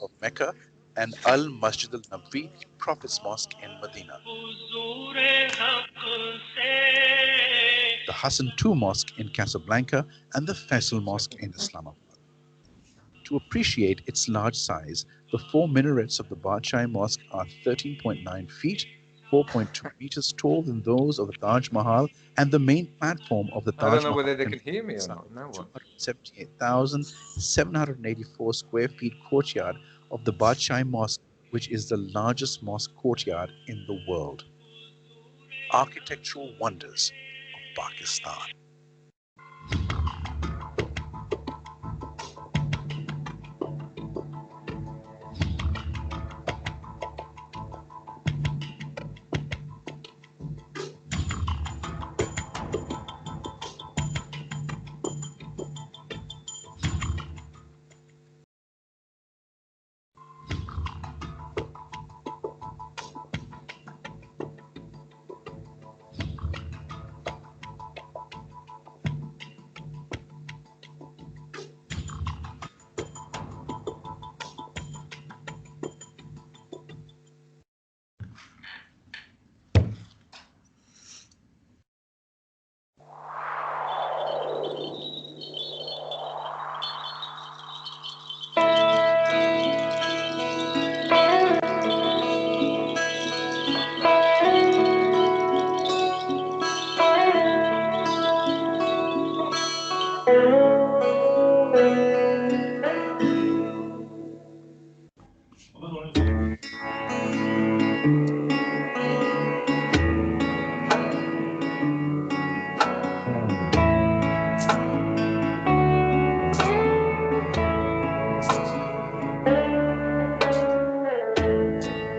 of Mecca, and Al Masjid al Nabi, Prophet's Mosque in Medina. The Hassan II Mosque in Casablanca, and the Faisal Mosque in Islamabad. To appreciate its large size, the four minarets of the Badshah Mosque are 13.9 feet, 4.2 meters taller than those of the Taj Mahal, and the main platform of the I don't Taj know Mahal whether they can contains hear me or inside not. Now the what? 278,784 square feet courtyard of the Badshah Mosque, which is the largest mosque courtyard in the world. Architectural wonders of Pakistan.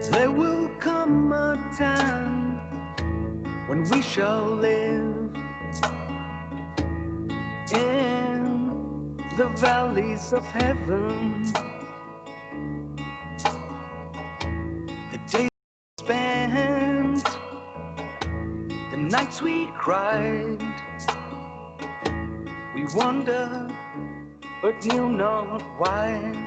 There will come a time when we shall live in the valleys of heaven. The days spent, the nights we cried, we wondered but knew not why.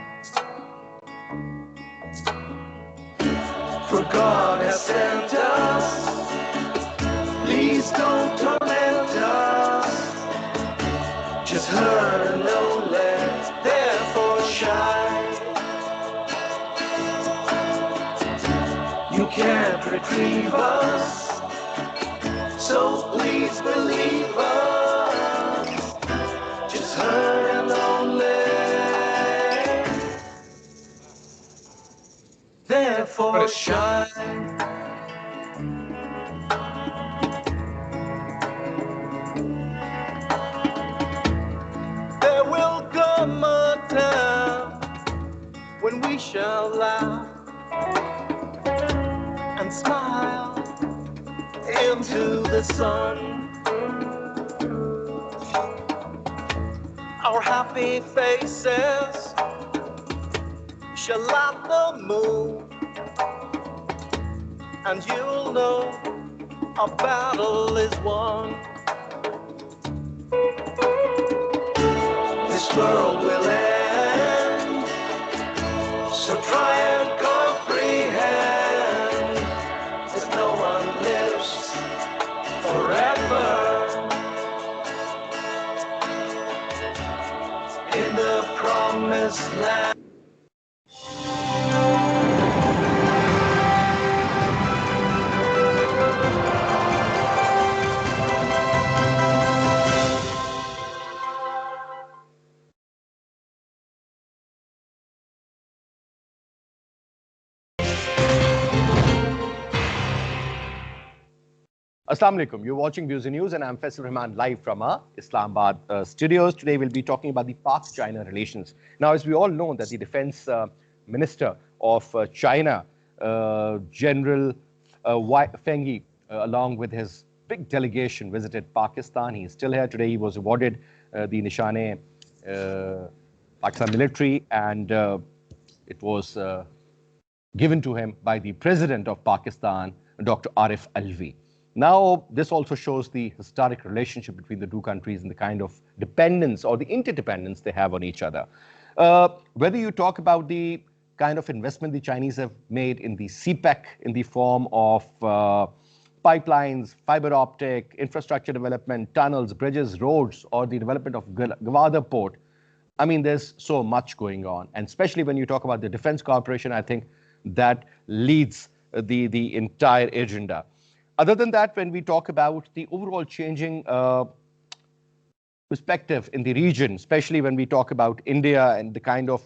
For God has sent us, please don't torment us. Just heard and no let, therefore shine. You can't retrieve us, so please believe us. Just heard and lonely, therefore shine. There will come a time when we shall laugh and smile into the sun. Our happy faces shall light the moon, and you'll know our battle is won. This world will end, so try and comprehend that no one lives forever in the promised land. Assalamu alaikum. You're watching Views and News, and I'm Faisal Rahman live from our Islamabad studios. Today we'll be talking about the Pak-China relations. Now, as we all know, that the Defense Minister of China, General Feng Yi, along with his big delegation, visited Pakistan. He is still here today. He was awarded the Nishane Pakistan military, and it was given to him by the President of Pakistan, Dr. Arif Alvi. Now, this also shows the historic relationship between the two countries and the kind of dependence or the interdependence they have on each other. Whether you talk about the kind of investment the Chinese have made in the CPEC in the form of pipelines, fiber optic, infrastructure development, tunnels, bridges, roads, or the development of Gwadar port. I mean, there's so much going on. And especially when you talk about the Defense Corporation, I think that leads the entire agenda. Other than that, when we talk about the overall changing perspective in the region, especially when we talk about India and the kind of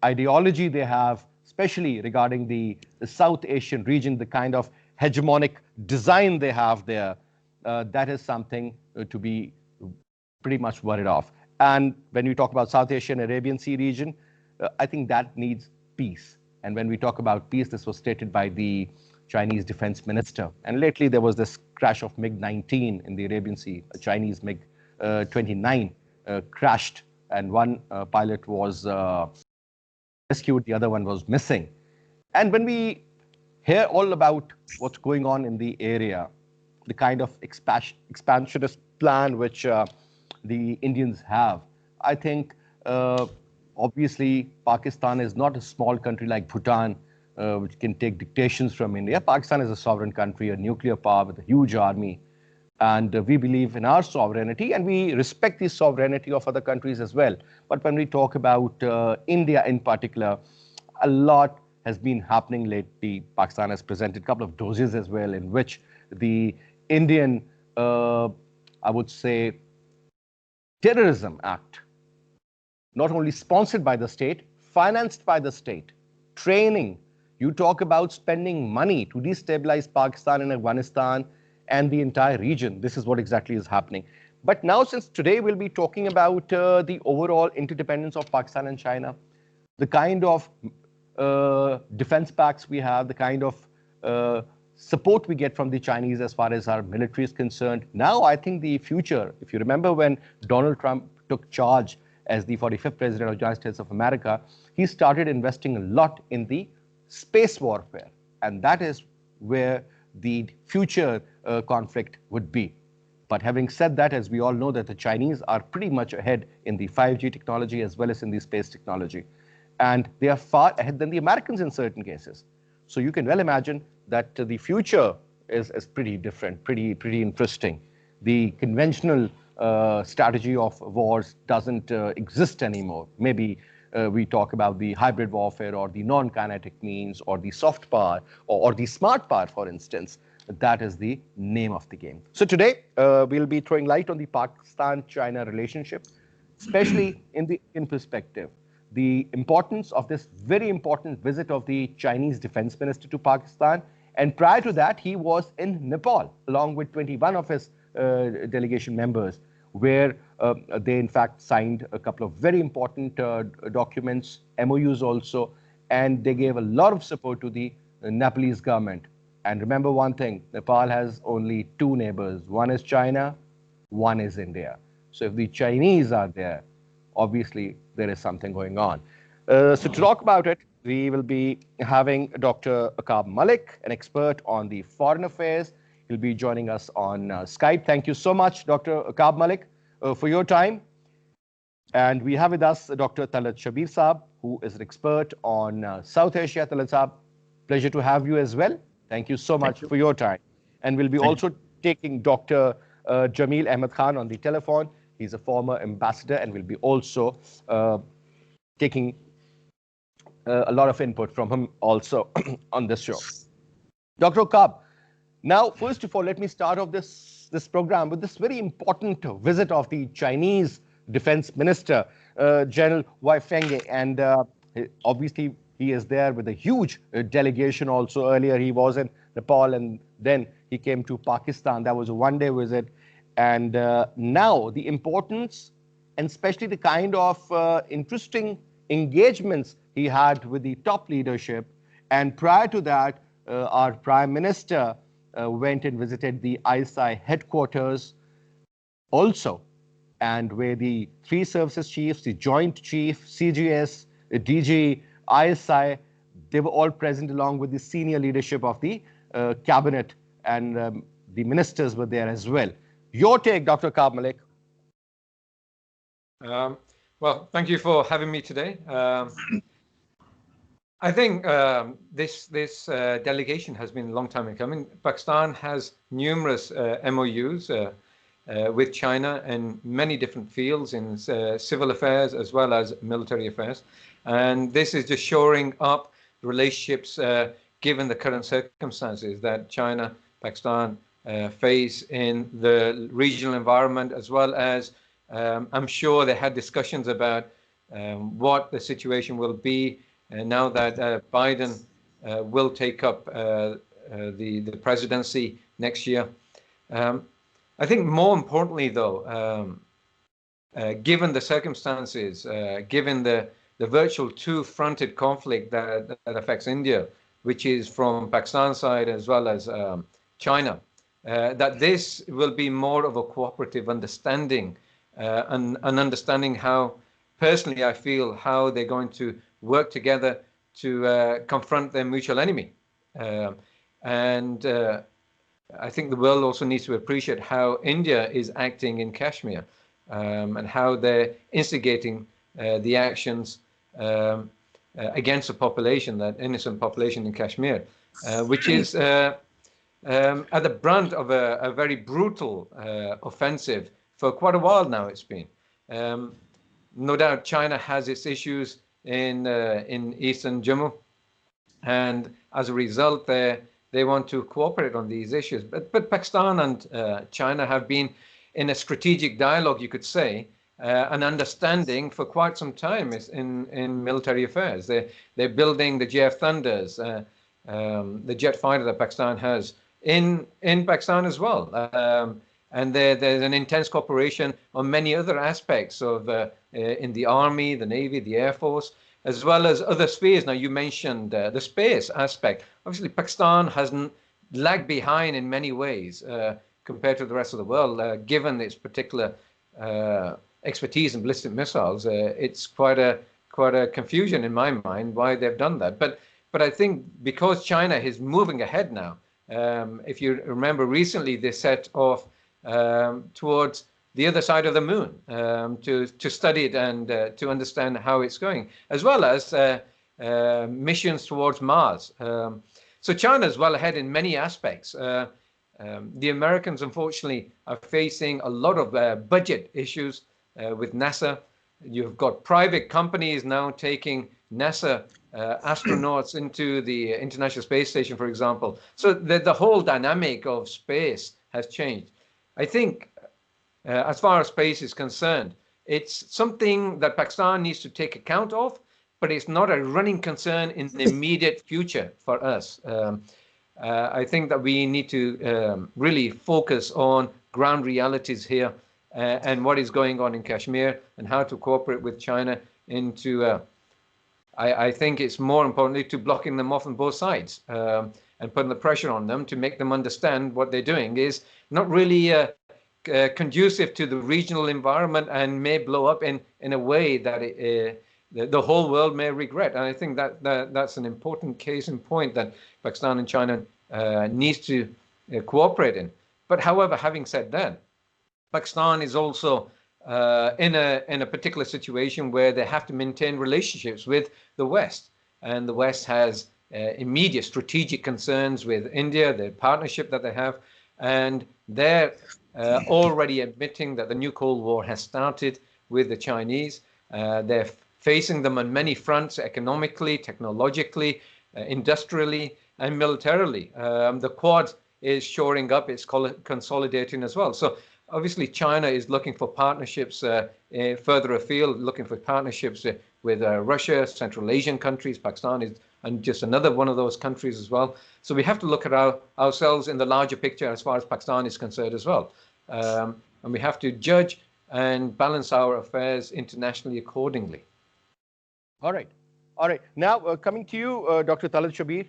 ideology they have, especially regarding the South Asian region, the kind of hegemonic design they have there, that is something to be pretty much worried of. And when we talk about South Asian Arabian Sea region, I think that needs peace. And when we talk about peace, this was stated by the Chinese defense minister. And lately there was this crash of MiG-19 in the Arabian Sea. A Chinese MiG-29 crashed, and one pilot was rescued, the other one was missing. And when we hear all about what's going on in the area, the kind of expansionist plan which the Indians have, I think obviously Pakistan is not a small country like Bhutan, which can take dictations from India. Pakistan is a sovereign country, a nuclear power with a huge army. And we believe in our sovereignty, and we respect the sovereignty of other countries as well. But when we talk about India in particular, a lot has been happening lately. Pakistan has presented a couple of dossiers as well, in which the Indian, I would say, Terrorism Act, not only sponsored by the state, financed by the state, training. You talk about spending money to destabilize Pakistan and Afghanistan and the entire region. This is what exactly is happening. But now, since today we'll be talking about the overall interdependence of Pakistan and China, the kind of defense pacts we have, the kind of support we get from the Chinese as far as our military is concerned. Now, I think the future, if you remember when Donald Trump took charge as the 45th president of the United States of America, he started investing a lot in the space warfare. And that is where the future conflict would be. But having said that, as we all know that the Chinese are pretty much ahead in the 5G technology as well as in the space technology. And they are far ahead than the Americans in certain cases. So you can well imagine that the future is pretty different, pretty interesting. The conventional strategy of wars doesn't exist anymore. Maybe we talk about the hybrid warfare or the non-kinetic means or the soft power or the smart power, for instance. That is the name of the game. So today, we'll be throwing light on the Pakistan-China relationship, especially in perspective. The importance of this very important visit of the Chinese defense minister to Pakistan. And prior to that, he was in Nepal, along with 21 of his delegation members, where they in fact signed a couple of very important documents, MOUs also, and they gave a lot of support to the Nepalese government. And remember one thing, Nepal has only two neighbors. One is China, one is India. So if the Chinese are there, obviously there is something going on. So to talk about it, we will be having Dr. Auqaab Malik, an expert on the foreign affairs. He'll be joining us on Skype. Thank you so much, Dr. Auqaab Malik, for your time. And we have with us Dr. Talat Shabir Saab, who is an expert on South Asia. Talat Saab, pleasure to have you as well. Thank you so much for your time. And we'll be also taking Dr. Jameel Ahmed Khan on the telephone. He's a former ambassador and will be also taking a lot of input from him also on this show. Dr. Auqaab, now, first of all, let me start off this program with this very important visit of the Chinese defense minister, General Wei Fenghe. And obviously, he is there with a huge delegation also. Earlier, he was in Nepal, and then he came to Pakistan. That was a one-day visit. And now, the importance, and especially the kind of interesting engagements he had with the top leadership. And prior to that, our Prime Minister went and visited the ISI headquarters also, and where the three services chiefs, the Joint Chief, CGS, DG, ISI, they were all present along with the senior leadership of the cabinet, and the ministers were there as well. Your take, Dr. Auqaab Malik. Well, thank you for having me today. I think this delegation has been a long time in coming. Pakistan has numerous MOUs with China in many different fields, in civil affairs as well as military affairs. And this is just shoring up relationships given the current circumstances that China, Pakistan face in the regional environment, as well as I'm sure they had discussions about what the situation will be now that Biden will take up the presidency next year. I think more importantly, though, given the circumstances, given the virtual two-fronted conflict that affects India, which is from Pakistan's side as well as China, that this will be more of a cooperative understanding and understanding how, personally, I feel how they're going to work together to confront their mutual enemy. And I think the world also needs to appreciate how India is acting in Kashmir and how they're instigating the actions against the population, that innocent population in Kashmir, which is at the brunt of a very brutal offensive for quite a while now. It's been. No doubt China has its issues in eastern Jammu, and as a result, they want to cooperate on these issues. But Pakistan and China have been in a strategic dialogue, you could say, an understanding for quite some time in military affairs. They're building the JF Thunders, the jet fighter that Pakistan has in Pakistan as well. And there's an intense cooperation on many other aspects of in the Army, the Navy, the Air Force, as well as other spheres. Now, you mentioned the space aspect. Obviously, Pakistan hasn't lagged behind in many ways compared to the rest of the world, given its particular expertise in ballistic missiles. It's quite a confusion in my mind why they've done that. But I think because China is moving ahead now, if you remember recently, they set off towards the other side of the moon to study it and to understand how it's going, as well as missions towards Mars. So China is well ahead in many aspects. The Americans, unfortunately, are facing a lot of budget issues with NASA. You've got private companies now taking NASA astronauts into the International Space Station, for example. So the whole dynamic of space has changed. I think as far as space is concerned, it's something that Pakistan needs to take account of, but it's not a running concern in the immediate future for us. I think that we need to really focus on ground realities here and what is going on in Kashmir and how to cooperate with China into, I think it's more importantly to blocking them off on both sides and putting the pressure on them to make them understand what they're doing is not really conducive to the regional environment and may blow up in a way that the whole world may regret. And I think that's an important case in point that Pakistan and China needs to cooperate in. But however, having said that, Pakistan is also in a particular situation where they have to maintain relationships with the West. And the West has immediate strategic concerns with India, the partnership that they have. And they're already admitting that the new Cold War has started with the Chinese. They're facing them on many fronts, economically, technologically, industrially, and militarily. The Quad is shoring up, it's consolidating as well. So obviously China is looking for partnerships further afield, looking for partnerships with Russia, Central Asian countries. Pakistan is and just another one of those countries as well. So we have to look at ourselves in the larger picture as far as Pakistan is concerned as well. And we have to judge and balance our affairs internationally accordingly. All right. All right. Now, coming to you, Dr. Talib Shabir,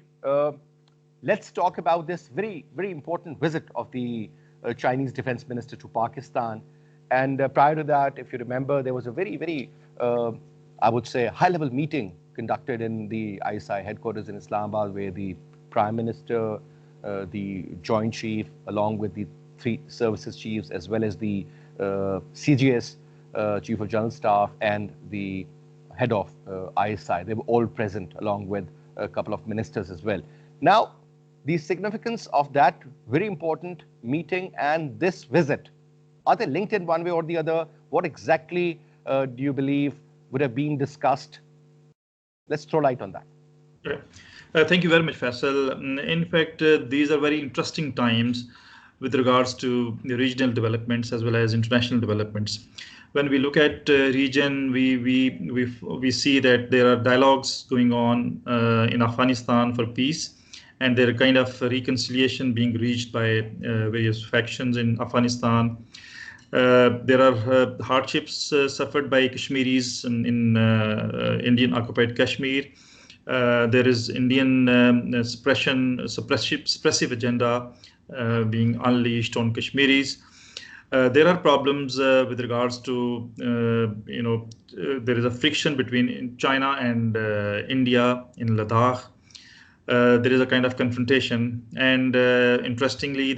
let's talk about this very, very important visit of the Chinese defense minister to Pakistan. And prior to that, if you remember, there was a very, very, I would say, high-level meeting conducted in the ISI headquarters in Islamabad, where the Prime Minister, the Joint Chief, along with the 3 services chiefs, as well as the CGS, Chief of General Staff, and the head of ISI, they were all present, along with a couple of ministers as well. Now, the significance of that very important meeting and this visit, are they linked in one way or the other? What exactly do you believe would have been discussed? Let's throw light on that. Thank you very much, Faisal. In fact, these are very interesting times with regards to the regional developments as well as international developments. When we look at region, we see that there are dialogues going on in Afghanistan for peace, and there are kind of reconciliation being reached by various factions in Afghanistan. There are hardships suffered by Kashmiris in Indian occupied Kashmir. There is Indian suppressive agenda being unleashed on Kashmiris. There are problems with regards to, there is a friction between China and India in Ladakh. There is a kind of confrontation. And interestingly,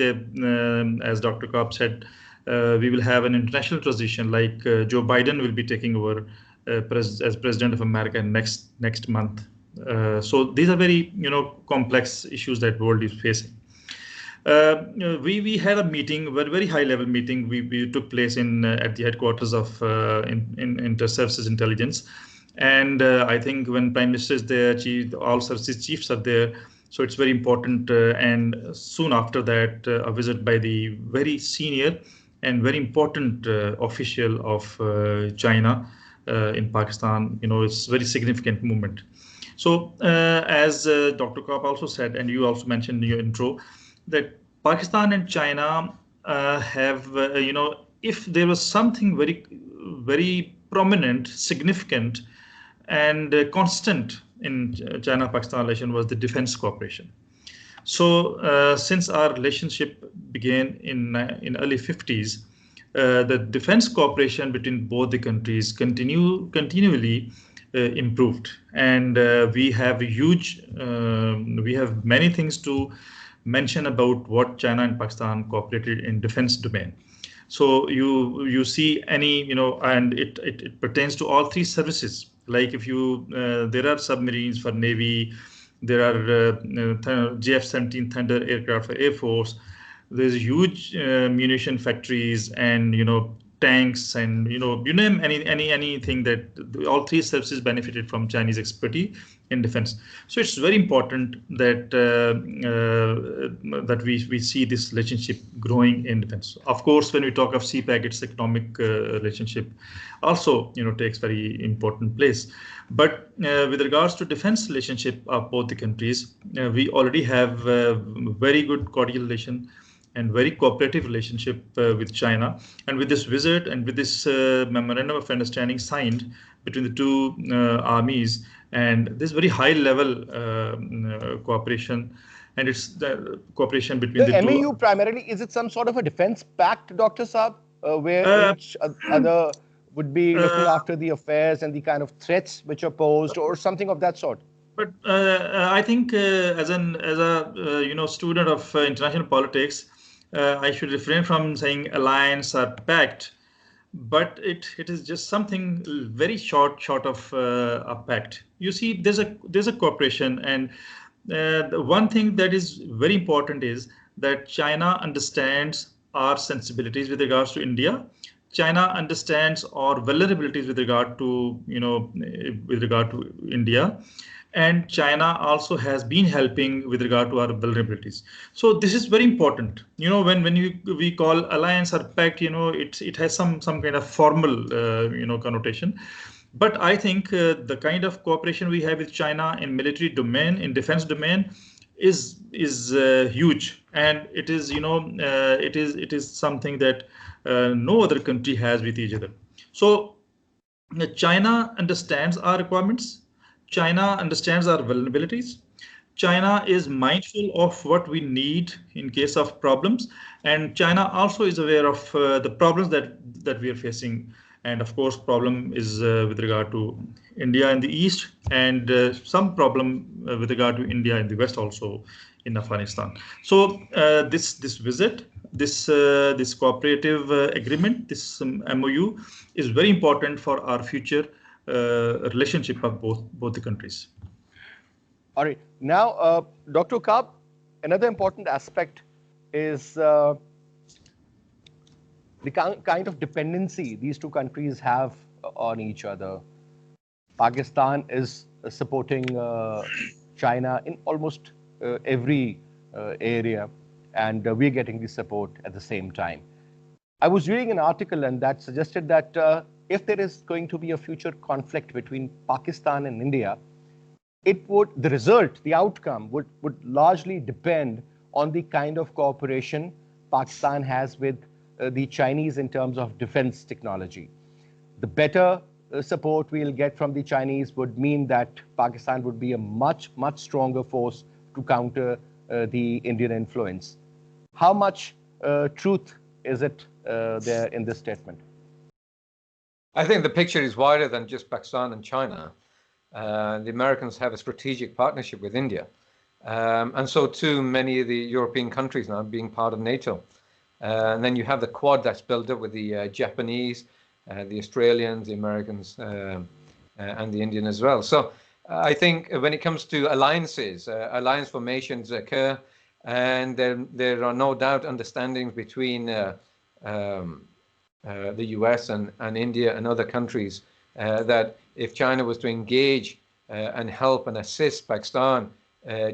as Dr. Auqaab said, we will have an international transition, like Joe Biden will be taking over as President of America next month. So these are very, complex issues that the world is facing. We had a meeting, a very high-level meeting. We took place at the headquarters of Inter-Services Intelligence, and I think when Prime Minister is there, all services chiefs are there. So it's very important. And soon after that, a visit by the very senior and very important official of China in Pakistan. It's a very significant movement. So as Dr. Auqaab also said, and you also mentioned in your intro, that Pakistan and China have, if there was something very, very prominent, significant, and constant in China-Pakistan relation was the defense cooperation. So since our relationship began in early 50s, the defense cooperation between both the countries continually improved, and we have many things to mention about what China and Pakistan cooperated in defense domain. So you see and it pertains to all three services. Like if there are submarines for Navy, there are JF-17 Thunder aircraft for Air Force. There's huge munition factories and tanks, and you name anything that all three services benefited from Chinese expertise in defense. So it's very important that that we see this relationship growing in defense. Of course, when we talk of CPAC, its economic relationship also takes very important place. But with regards to defense relationship of both the countries, we already have very good cordial relation and very cooperative relationship with China. And with this visit and with this memorandum of understanding signed between the two armies, and this very high level cooperation, and it's the cooperation between the MOU two. primarily, is it some sort of a defense pact, Dr. Saab, where each other would be looking after the affairs and the kind of threats which are posed, or something of that sort? But I think as a student of international politics, I should refrain from saying alliance or pact, but it is just something very short of a pact. You see, there's a cooperation, and the one thing that is very important is that China understands our sensibilities with regards to India. China understands our vulnerabilities with regard to India. And China also has been helping with regard to our vulnerabilities. So this is very important. When we call alliance or pact, it has some kind of formal connotation. But I think the kind of cooperation we have with China in military domain, in defense domain, is huge, and it is it is something that no other country has with each other. So China understands our requirements. China understands our vulnerabilities. China is mindful of what we need in case of problems, and China also is aware of the problems that we are facing. And of course, problem is with regard to India in the east, and some problem with regard to India in the west, also in Afghanistan. So this visit, this cooperative agreement, this MOU, is very important for our future relationship of both the countries. All right. Now, Dr. Auqaab, another important aspect is the kind of dependency these two countries have on each other. Pakistan is supporting China in almost every area, and we're getting the support at the same time. I was reading an article and that suggested that if there is going to be a future conflict between Pakistan and India, the result, the outcome would largely depend on the kind of cooperation Pakistan has with the Chinese in terms of defense technology. The better support we'll get from the Chinese would mean that Pakistan would be a much stronger force to counter the Indian influence. How much truth is it there in this statement? I think the picture is wider than just Pakistan and China. The Americans have a strategic partnership with India. And so too many of the European countries now being part of NATO. And then you have the Quad that's built up with the Japanese, the Australians, the Americans, and the Indian as well. So I think when it comes to alliances, alliance formations occur, and there are no doubt understandings between the US and India and other countries that if China was to engage and help and assist Pakistan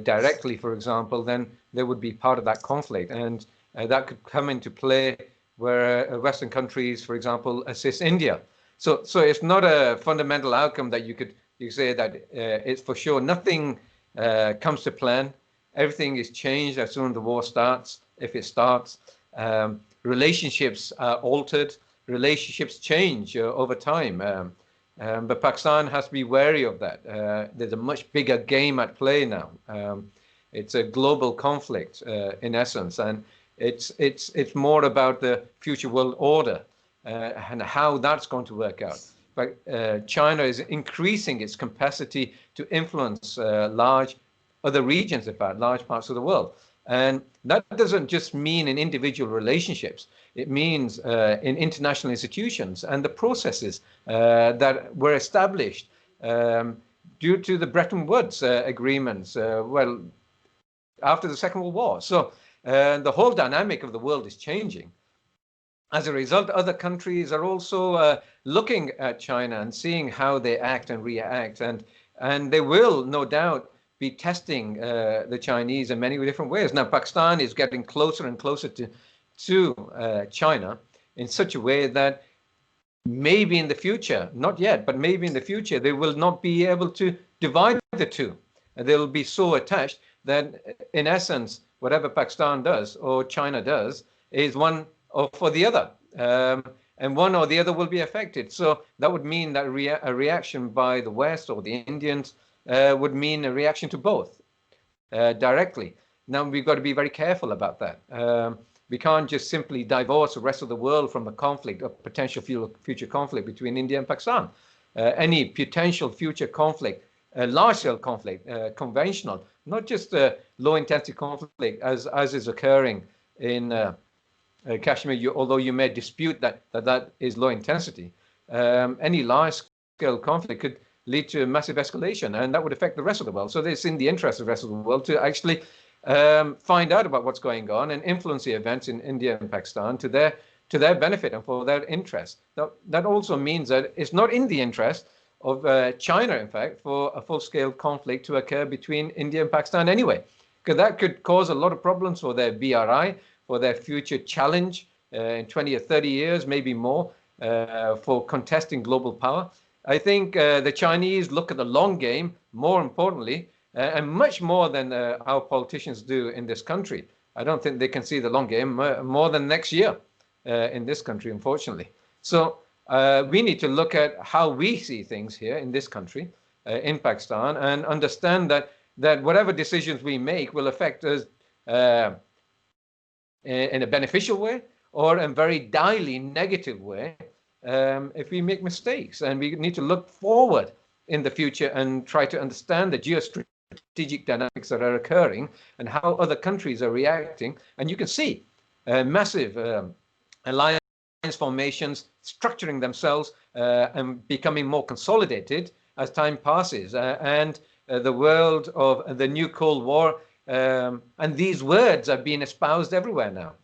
directly, for example, then they would be part of that conflict. And that could come into play where Western countries, for example, assist India. So it's not a fundamental outcome that you could say that it's for sure. Nothing comes to plan. Everything is changed as soon as the war starts, if it starts. Relationships are altered. Relationships change over time. But Pakistan has to be wary of that. There's a much bigger game at play now. It's a global conflict in essence, and it's more about the future world order and how that's going to work out. But China is increasing its capacity to influence large other regions, in fact, large parts of the world. And that doesn't just mean in individual relationships. It means in international institutions and the processes that were established due to the Bretton Woods agreements, well, after the Second World War. So the whole dynamic of the world is changing. As a result, other countries are also looking at China and seeing how they act and react. And they will, no doubt, be testing the Chinese in many different ways. Now, Pakistan is getting closer and closer to China in such a way that maybe in the future, not yet, but maybe in the future, they will not be able to divide the two. They'll be so attached that, in essence, whatever Pakistan does or China does is one or for the other. And one or the other will be affected. So that would mean that a reaction by the West or the Indians would mean a reaction to both directly. Now, we've got to be very careful about that. We can't just simply divorce the rest of the world from a conflict, a potential future conflict between India and Pakistan. Any potential future conflict, large-scale conflict, conventional, not just a low-intensity conflict as is occurring in Kashmir, although you may dispute that is low intensity. Any large-scale conflict could lead to a massive escalation, and that would affect the rest of the world. So it's in the interest of the rest of the world to actually find out about what's going on and influence the events in India and Pakistan to their benefit and for their interest. That also means that it's not in the interest of China, in fact, for a full-scale conflict to occur between India and Pakistan anyway, because that could cause a lot of problems for their BRI, for their future challenge in 20 or 30 years, maybe more, for contesting global power. I think the Chinese look at the long game, more importantly, and much more than our politicians do in this country. I don't think they can see the long game more than next year in this country, unfortunately. So we need to look at how we see things here in this country, in Pakistan, and understand that whatever decisions we make will affect us in a beneficial way or in a very direly negative way if we make mistakes. And we need to look forward in the future and try to understand the geostrategic dynamics that are occurring and how other countries are reacting. And you can see massive alliance formations structuring themselves and becoming more consolidated as time passes. And the world of the new Cold War. And these words are being espoused everywhere now.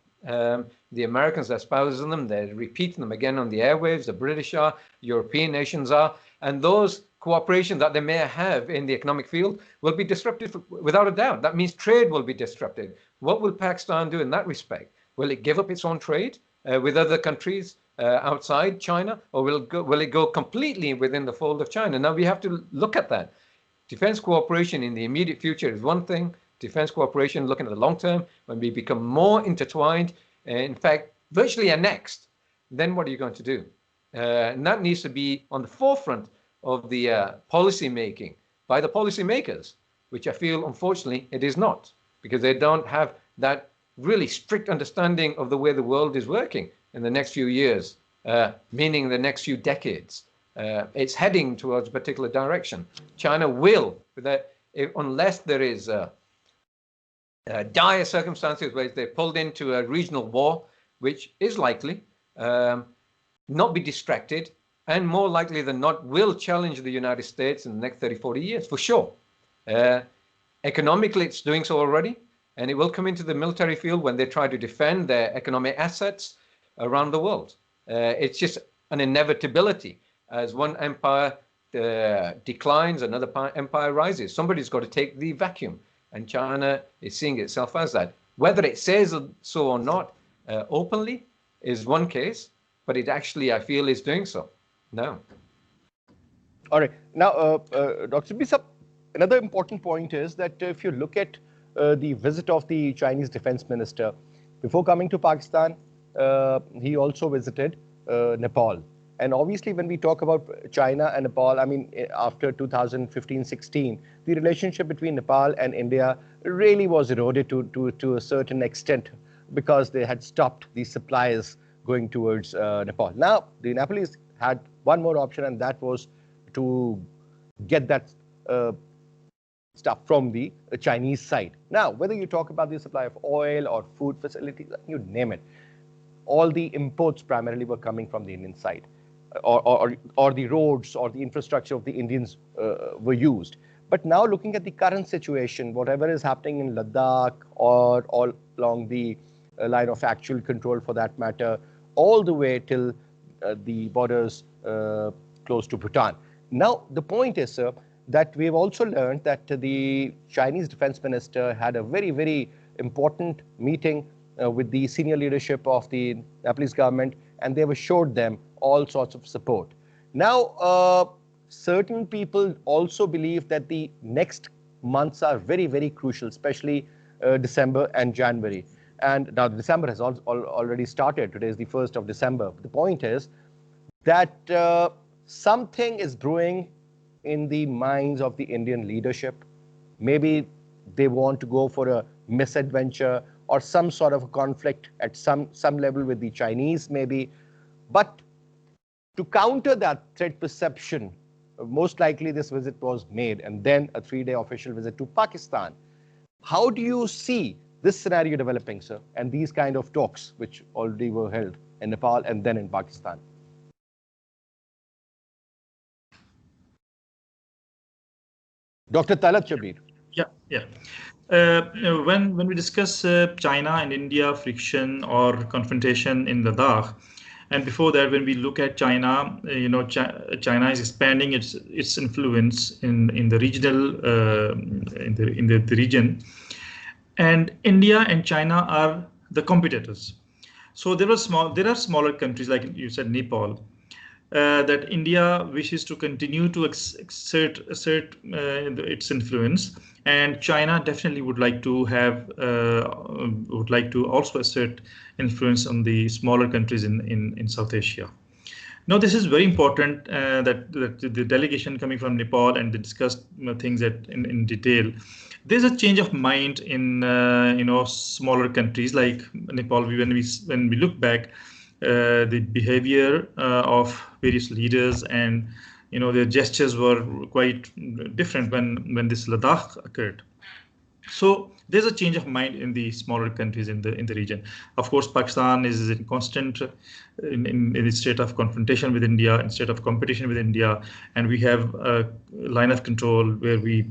The Americans are espousing them. They're repeating them again on the airwaves. The British are, European nations are. And those cooperation that they may have in the economic field will be disrupted without a doubt. That means trade will be disrupted. What will Pakistan do in that respect? Will it give up its own trade with other countries outside China, or will it go completely within the fold of China? Now, we have to look at that. Defense cooperation in the immediate future is one thing. Defense cooperation looking at the long term, when we become more intertwined, in fact, virtually annexed, then what are you going to do? And that needs to be on the forefront of the policy making by the policymakers, which I feel, unfortunately, it is not, because they don't have that really strict understanding of the way the world is working in the next few years, meaning the next few decades. It's heading towards a particular direction. China will, unless there is dire circumstances where they're pulled into a regional war, which is likely, not be distracted, and more likely than not will challenge the United States in the next 30, 40 years, for sure. Economically, it's doing so already, and it will come into the military field when they try to defend their economic assets around the world. It's just an inevitability. As one empire declines, another empire rises. Somebody's got to take the vacuum, and China is seeing itself as that. Whether it says so or not openly is one case, but it actually, I feel, is doing so now. All right. Now, Dr. Bisa, another important point is that if you look at the visit of the Chinese defense minister, before coming to Pakistan, he also visited Nepal. And obviously, when we talk about China and Nepal, I mean, after 2015-16, the relationship between Nepal and India really was eroded to a certain extent because they had stopped the supplies going towards Nepal. Now, the Nepalese had one more option, and that was to get that stuff from the Chinese side. Now, whether you talk about the supply of oil or food facilities, you name it, all the imports primarily were coming from the Indian side. Or the roads or the infrastructure of the Indians were used. But now looking at the current situation, whatever is happening in Ladakh or all along the line of actual control for that matter, all the way till the borders close to Bhutan. Now, the point is, sir, that we've also learned that the Chinese defense minister had a very, very important meeting with the senior leadership of the Nepalese government, and they've assured them all sorts of support. Now, certain people also believe that the next months are very, very crucial, especially December and January. And now December has already started. Today is the 1st of December. The point is that something is brewing in the minds of the Indian leadership. Maybe they want to go for a misadventure or some sort of a conflict at some level with the Chinese maybe. But to counter that threat perception, most likely this visit was made, and then a 3-day official visit to Pakistan. How do you see this scenario developing, sir, and these kind of talks which already were held in Nepal and then in Pakistan? Dr. Talat Shabir. Yeah. When we discuss China and India friction or confrontation in Ladakh, and before that, when we look at China, China is expanding its influence in the regional in the region, and India and China are the competitors. So there are smaller countries like you said, Nepal, that India wishes to continue to assert its influence, and China definitely would like to also assert influence on the smaller countries in South Asia. Now, this is very important that the delegation coming from Nepal and they discussed things in detail. There's a change of mind in smaller countries like Nepal. When we look back, the behavior of various leaders and their gestures were quite different when this Ladakh occurred. So there's a change of mind in the smaller countries in the region. Of course, Pakistan is in constant in the state of confrontation with India, in state of competition with India, and we have a line of control where we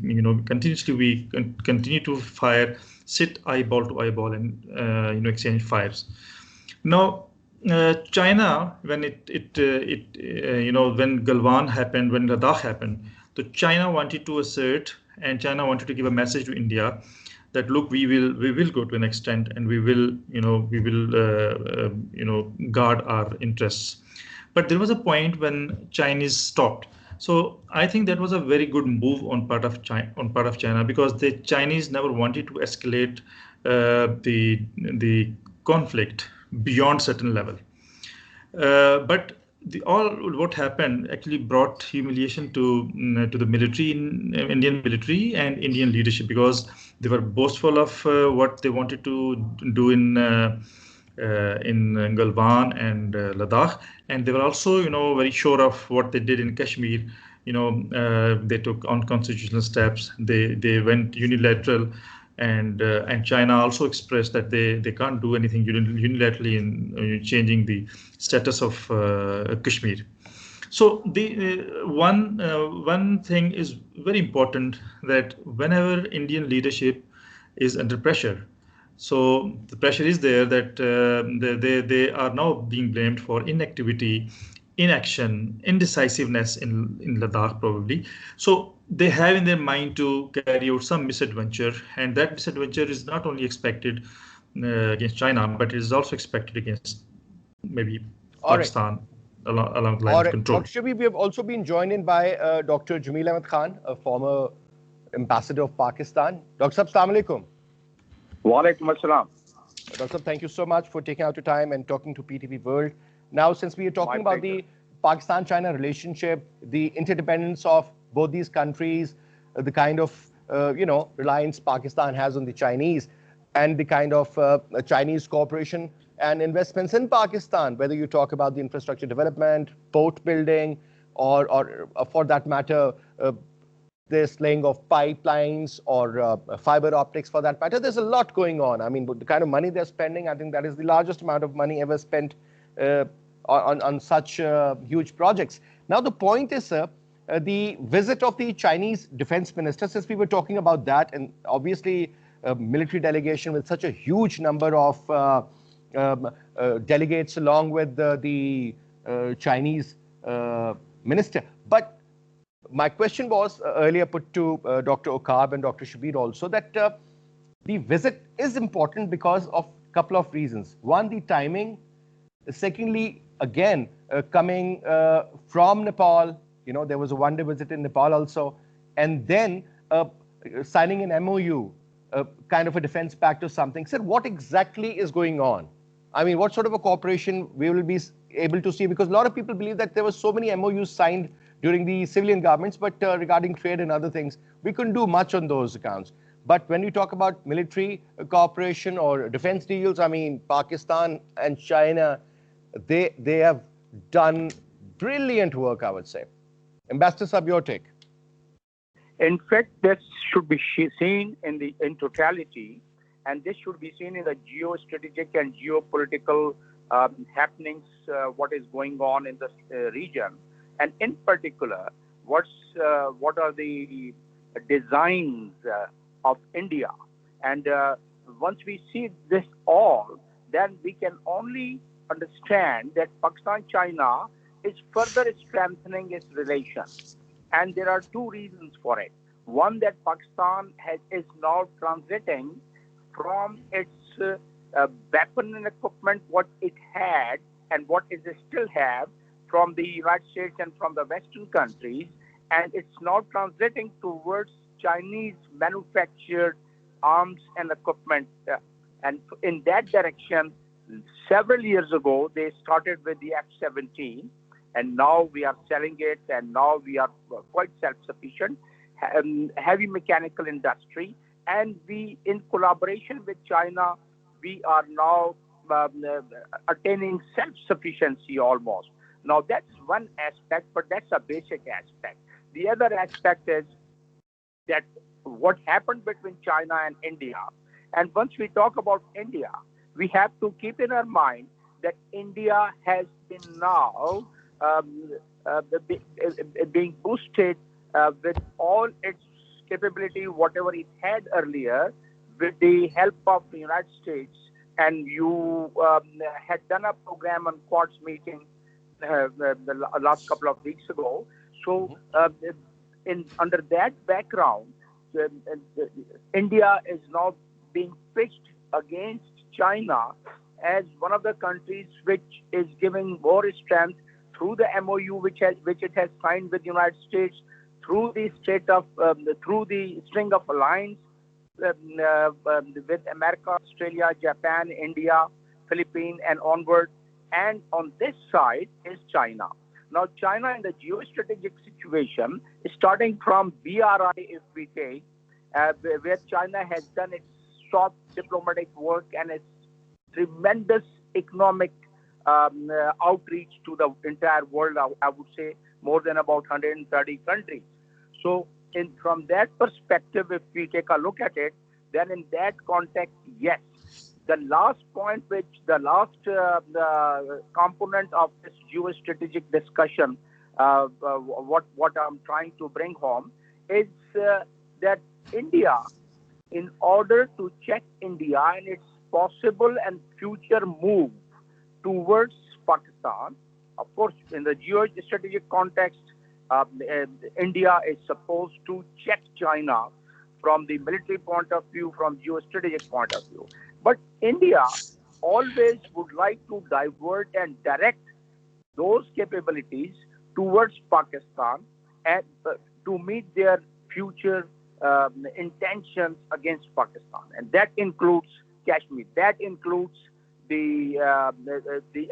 continuously continue to fire, sit eyeball to eyeball, and exchange fires. Now, China, when when Galwan happened, when Ladakh happened, so China wanted to assert and China wanted to give a message to India that look, we will go to an extent, and we will guard our interests. But there was a point when Chinese stopped. So I think that was a very good move on part of China, because the Chinese never wanted to escalate the conflict beyond certain level. But what happened actually brought humiliation to the military, Indian military and Indian leadership, because they were boastful of what they wanted to do in Galwan and Ladakh, and they were also very sure of what they did in Kashmir. They took unconstitutional steps. They went unilateral. And China also expressed that they can't do anything unilaterally in changing the status of Kashmir. So the one thing is very important, that whenever Indian leadership is under pressure, so the pressure is there that they are now being blamed for inactivity, inaction, indecisiveness in Ladakh probably. So they have in their mind to carry out some misadventure, and that misadventure is not only expected against China, but it is also expected against maybe Pakistan along the line of control. Dr. Shabib, we have also been joined in by Dr. Jameel Ahmed Khan, a former ambassador of Pakistan. Dr. Sahab, Assalamu alaikum. Wa alaikum assalam. Dr. Sahab, thank you so much for taking out your time and talking to PTV World. Now, since we are talking about the Pakistan-China relationship, the interdependence of both these countries, the kind of reliance Pakistan has on the Chinese, and the kind of Chinese cooperation and investments in Pakistan, whether you talk about the infrastructure development, port building, or for that matter, this laying of pipelines or fiber optics for that matter. There's a lot going on. I mean, the kind of money they're spending, I think that is the largest amount of money ever spent on such huge projects. Now, the point is, sir, the visit of the Chinese defense minister, since we were talking about that, and obviously a military delegation with such a huge number of delegates along with the Chinese minister. But my question was earlier put to Dr. Auqaab and Dr. Shabir also, that the visit is important because of a couple of reasons. One, the timing. Secondly, again, coming from Nepal, there was a one-day visit in Nepal also, and then signing an MOU, kind of a defense pact or something. Sir, what exactly is going on? I mean, what sort of a cooperation we will be able to see? Because a lot of people believe that there were so many MOUs signed during the civilian governments, but regarding trade and other things, we couldn't do much on those accounts. But when we talk about military cooperation or defense deals, I mean, Pakistan and China, they have done brilliant work, I would say. Ambassador Sahab, your take. In fact, this should be seen in totality, and this should be seen in the geostrategic and geopolitical happenings, what is going on in the region, and in particular, what are the designs of India. And once we see this all, then we can only understand that Pakistan-China is further strengthening its relations. And there are two reasons for it. One, that Pakistan is now transiting from its weapon and equipment, what it had and what it still have from the United States and from the Western countries, and it's now transiting towards Chinese manufactured arms and equipment. And in that direction, several years ago, they started with the F-17, and now we are selling it, and now we are quite self-sufficient, heavy mechanical industry, and we, in collaboration with China, we are now attaining self-sufficiency almost. Now, that's one aspect, but that's a basic aspect. The other aspect is that what happened between China and India. And once we talk about India, we have to keep in our mind that India has been now being boosted with all its capability, whatever it had earlier, with the help of the United States. And you had done a program on Quads meeting the last couple of weeks ago. So under that background, India is now being pitched against China as one of the countries which is giving more strength through the MOU which it has signed with the United States, through the string of alliance with America, Australia, Japan, India, Philippines, and onward. And on this side is China. Now, China in the geostrategic situation, starting from BRI, if we take, where China has done its soft diplomatic work and its tremendous economic outreach to the entire world, I would say more than about 130 countries. So from that perspective, if we take a look at it, then in that context, yes, the last point, the last component of this geostrategic discussion, what I'm trying to bring home is that India, in order to check India and its possible and future move towards Pakistan, of course, in the geostrategic context, India is supposed to check China from the military point of view, from geostrategic point of view. But India always would like to divert and direct those capabilities towards Pakistan and to meet their future intentions against Pakistan. And that includes Kashmir. That includes the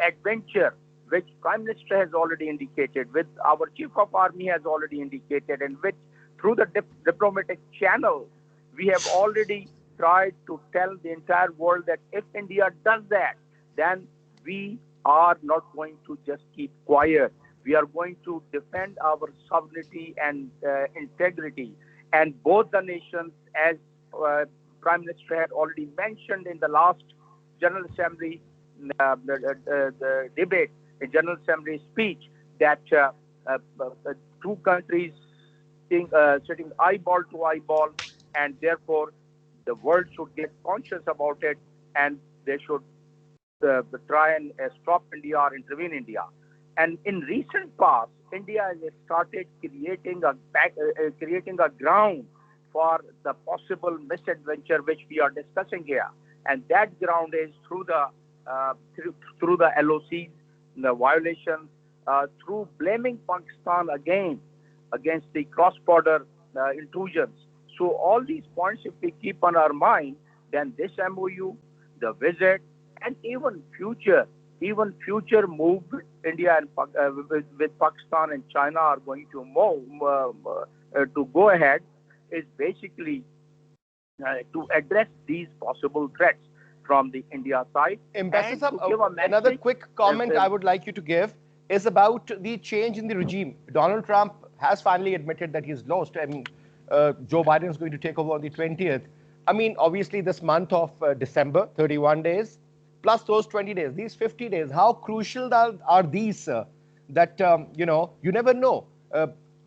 adventure which Prime Minister has already indicated, which our Chief of Army has already indicated, and which through the diplomatic channel, we have already tried to tell the entire world that if India does that, then we are not going to just keep quiet. We are going to defend our sovereignty and integrity. And both the nations, as Prime Minister had already mentioned in the last General Assembly the debate, a General Assembly speech, that two countries sitting eyeball to eyeball, and therefore the world should get conscious about it, and they should try and stop India or intervene India. And in recent past, India has started creating a ground for the possible misadventure which we are discussing here, and that ground is through the LOCs, the violations, through blaming Pakistan again against the cross-border intrusions. So all these points, if we keep on our mind, then this MOU, the visit, and even future move with India and with Pakistan and China are going to to go ahead, is basically to address these possible threats from the India side. Ambassador, another quick comment I would like you to give is about the change in the regime. Donald Trump has finally admitted that he's lost. I mean, Joe Biden is going to take over on the 20th. I mean, obviously, this month of December, 31 days, plus those 20 days, these 50 days, how crucial are these, that, you never know.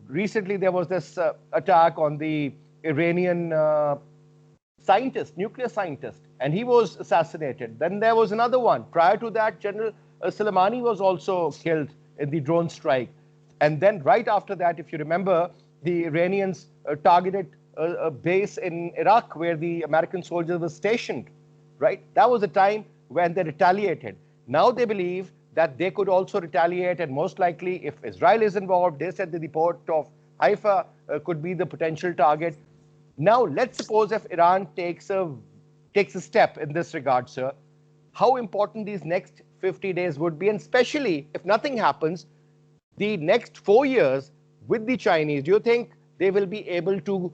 Recently, there was this attack on the Iranian scientist, nuclear scientist, and he was assassinated. Then there was another one. Prior to that, General Soleimani was also killed in the drone strike. And then right after that, if you remember, the Iranians targeted a base in Iraq where the American soldiers were stationed, right? That was a time when they retaliated. Now they believe that they could also retaliate, and most likely if Israel is involved, they said that the port of Haifa could be the potential target. Now, let's suppose if Iran takes a step in this regard, sir, how important these next 50 days would be, and especially if nothing happens, the next 4 years with the Chinese, do you think they will be able to,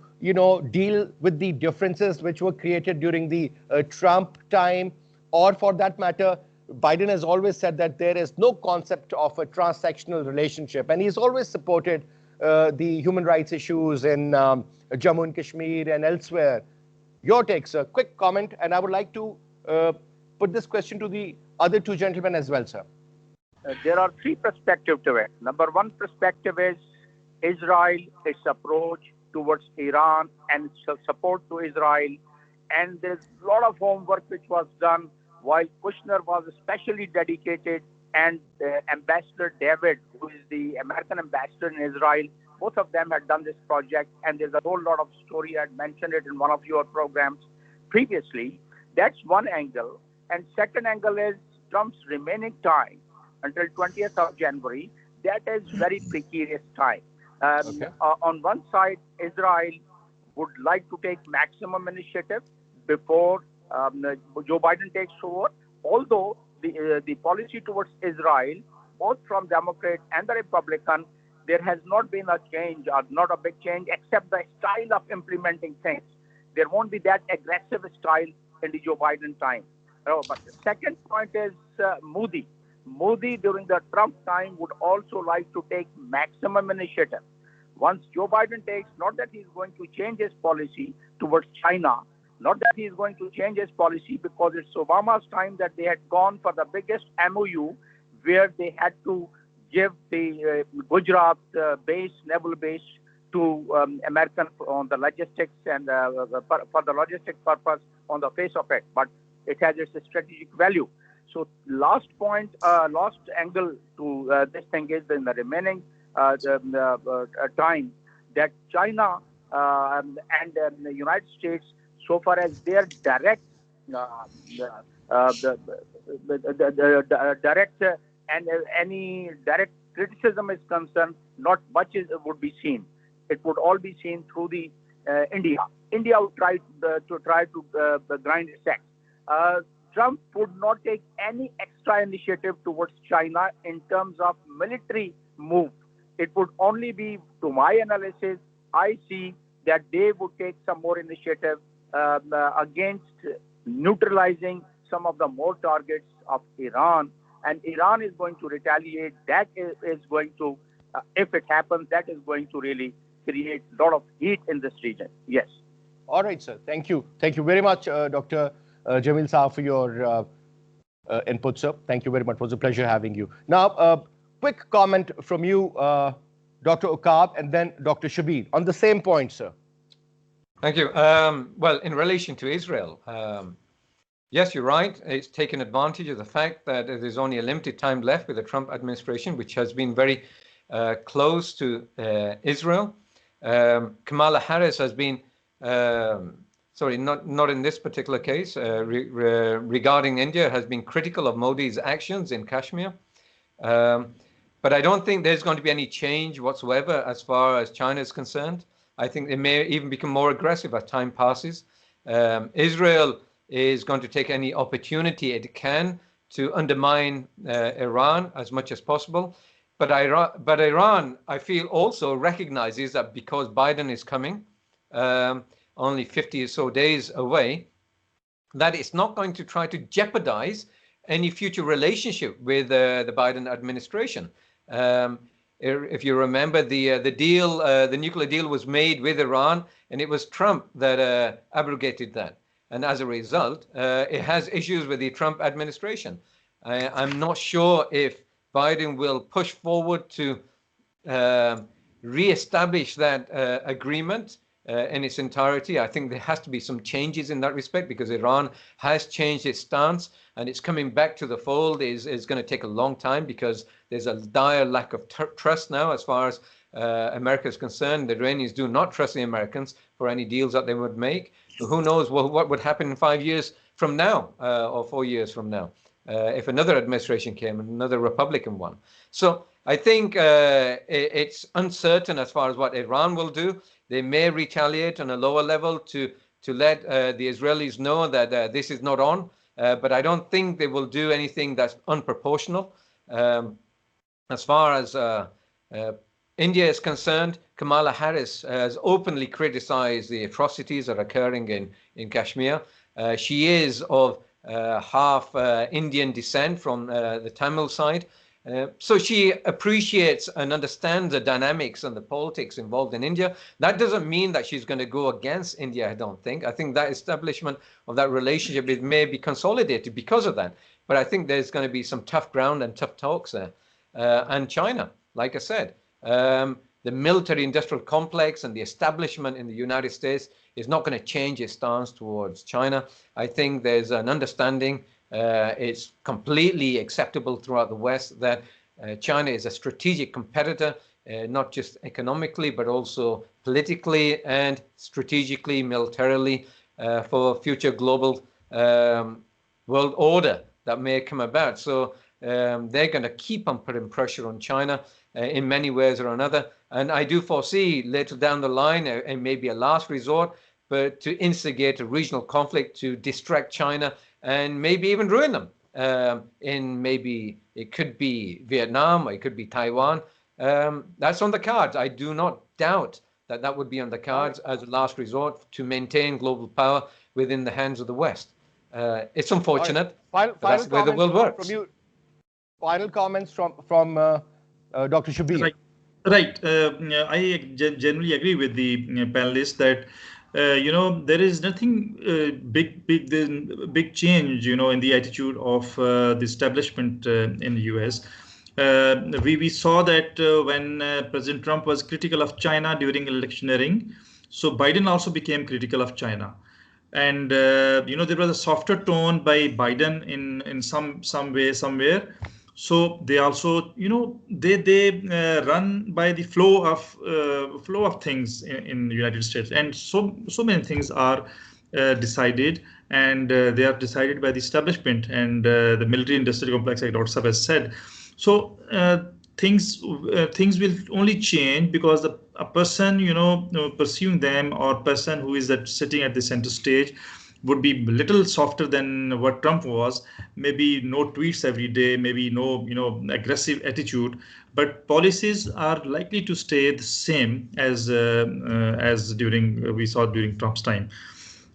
deal with the differences which were created during the Trump time? Or for that matter, Biden has always said that there is no concept of a transactional relationship, and he's always supported the human rights issues in Jammu and Kashmir and elsewhere. Your take, sir. Quick comment, and I would like to put this question to the other two gentlemen as well, sir. There are three perspectives to it. Number one perspective is Israel, its approach towards Iran and support to Israel. And there's a lot of homework which was done while Kushner was especially dedicated, and Ambassador David, who is the American ambassador in Israel, both of them had done this project. And there's a whole lot of story. I mentioned it in one of your programs previously. That's one angle. And second angle is Trump's remaining time until 20th of January. That is very precarious time. On one side, Israel would like to take maximum initiative before Joe Biden takes over. Although the policy towards Israel, both from Democrat and the Republican, there has not been a change, or not a big change, except the style of implementing things. There won't be that aggressive style in the Joe Biden time. But the second point is Modi. Modi during the Trump time would also like to take maximum initiative. Once Joe Biden takes, not that he's going to change his policy towards China, not that he's going to change his policy, because it's Obama's time that they had gone for the biggest MOU, where they had to give the Gujarat base, naval base, to American on the logistics and for the logistic purpose on the face of it. But it has its strategic value. So last point, last angle to this thing is in the remaining time that China and the United States, so far as their direct direct and any direct criticism is concerned, not much would be seen. It would all be seen through the India. India would try to grind its axe. Trump would not take any extra initiative towards China in terms of military move. It would only be, to my analysis, I see that they would take some more initiative against neutralizing some of the more targets of Iran. And Iran is going to retaliate. That is going to, if it happens, that is going to really create a lot of heat in this region. Yes. All right, sir. Thank you. Thank you very much, Dr. Jamil Saab, for your input, sir. Thank you very much. It was a pleasure having you. Now, quick comment from you, Dr. Auqaab, and then Dr. Shabir, on the same point, sir. Thank you. Well, in relation to Israel, yes, you're right. It's taken advantage of the fact that there's only a limited time left with the Trump administration, which has been very close to Israel. Kamala Harris has been, sorry, not in this particular case, regarding India, has been critical of Modi's actions in Kashmir. But I don't think there's going to be any change whatsoever as far as China is concerned. I think they may even become more aggressive as time passes. Israel is going to take any opportunity it can to undermine Iran as much as possible. But Iran, I feel, also recognizes that because Biden is coming, only 50 or so days away, that it's not going to try to jeopardize any future relationship with the Biden administration. If you remember, the deal, the nuclear deal was made with Iran, and it was Trump that abrogated that. And as a result, it has issues with the Trump administration. I'm not sure if Biden will push forward to re-establish that agreement in its entirety. I think there has to be some changes in that respect, because Iran has changed its stance, and it's coming back to the fold is going to take a long time, because there's a dire lack of trust now as far as America is concerned. The Iranians do not trust the Americans for any deals that they would make. Who knows what would happen in 5 years from now or 4 years from now if another administration came, another Republican one. So I think it's uncertain as far as what Iran will do. They may retaliate on a lower level to let the Israelis know that this is not on. But I don't think they will do anything that's unproportional. As far as India is concerned, Kamala Harris has openly criticized the atrocities that are occurring in Kashmir. She is of half Indian descent from the Tamil side. So she appreciates and understands the dynamics and the politics involved in India. That doesn't mean that she's going to go against India, I don't think. I think that establishment of that relationship is maybe consolidated because of that. But I think there's going to be some tough ground and tough talks there. And China, like I said, the military-industrial complex and the establishment in the United States is not going to change its stance towards China. I think there's an understanding. It's completely acceptable throughout the West that China is a strategic competitor, not just economically, but also politically and strategically, militarily, for future global world order that may come about. So they're going to keep on putting pressure on China in many ways or another. And I do foresee later down the line, and maybe a last resort, but to instigate a regional conflict to distract China and maybe even ruin them. In maybe it could be Vietnam, or it could be Taiwan. That's on the cards. I do not doubt that that would be on the cards as a last resort to maintain global power within the hands of the West. It's unfortunate. Final that's where the world works. From you. Final comments from Dr. Shabir. Right. I generally agree with the panelists that there is nothing big change, in the attitude of the establishment in the US. We saw that when President Trump was critical of China during electioneering, so Biden also became critical of China. And there was a softer tone by Biden in some way somewhere. So they also, they run by the flow of things in the United States, and so many things are decided, and they are decided by the establishment and the military-industrial complex, like Dr. Saab has said. So things will only change because a person, pursuing them, or person who is sitting at the center stage would be a little softer than what Trump was. Maybe no tweets every day, maybe no aggressive attitude, but policies are likely to stay the same as we saw during Trump's time.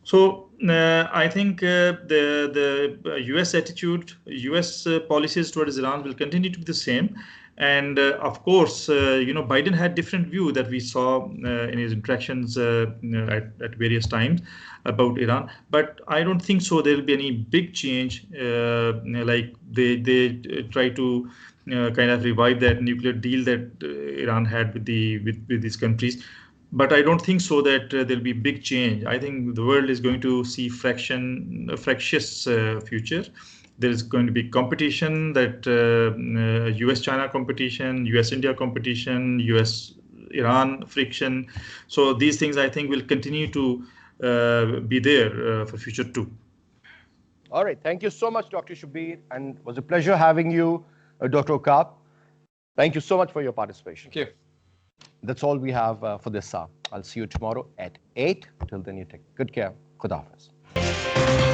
So I think the U.S. attitude, U.S. policies towards Iran will continue to be the same. And of course, Biden had different view that we saw in his interactions at various times about Iran. But I don't think so there will be any big change, like they try to kind of revive that nuclear deal that Iran had with these countries. But I don't think so that there'll be big change. I think the world is going to see fractious future. There is going to be competition, that US-China competition, US-India competition, US-Iran friction. So these things, I think, will continue to be there for future too. All right. Thank you so much, Dr. Shabir. And it was a pleasure having you, Dr. Auqaab. Thank you so much for your participation. Thank you. That's all we have for this hour. I'll see you tomorrow at 8. Till then, you take good care. Khuda Hafiz.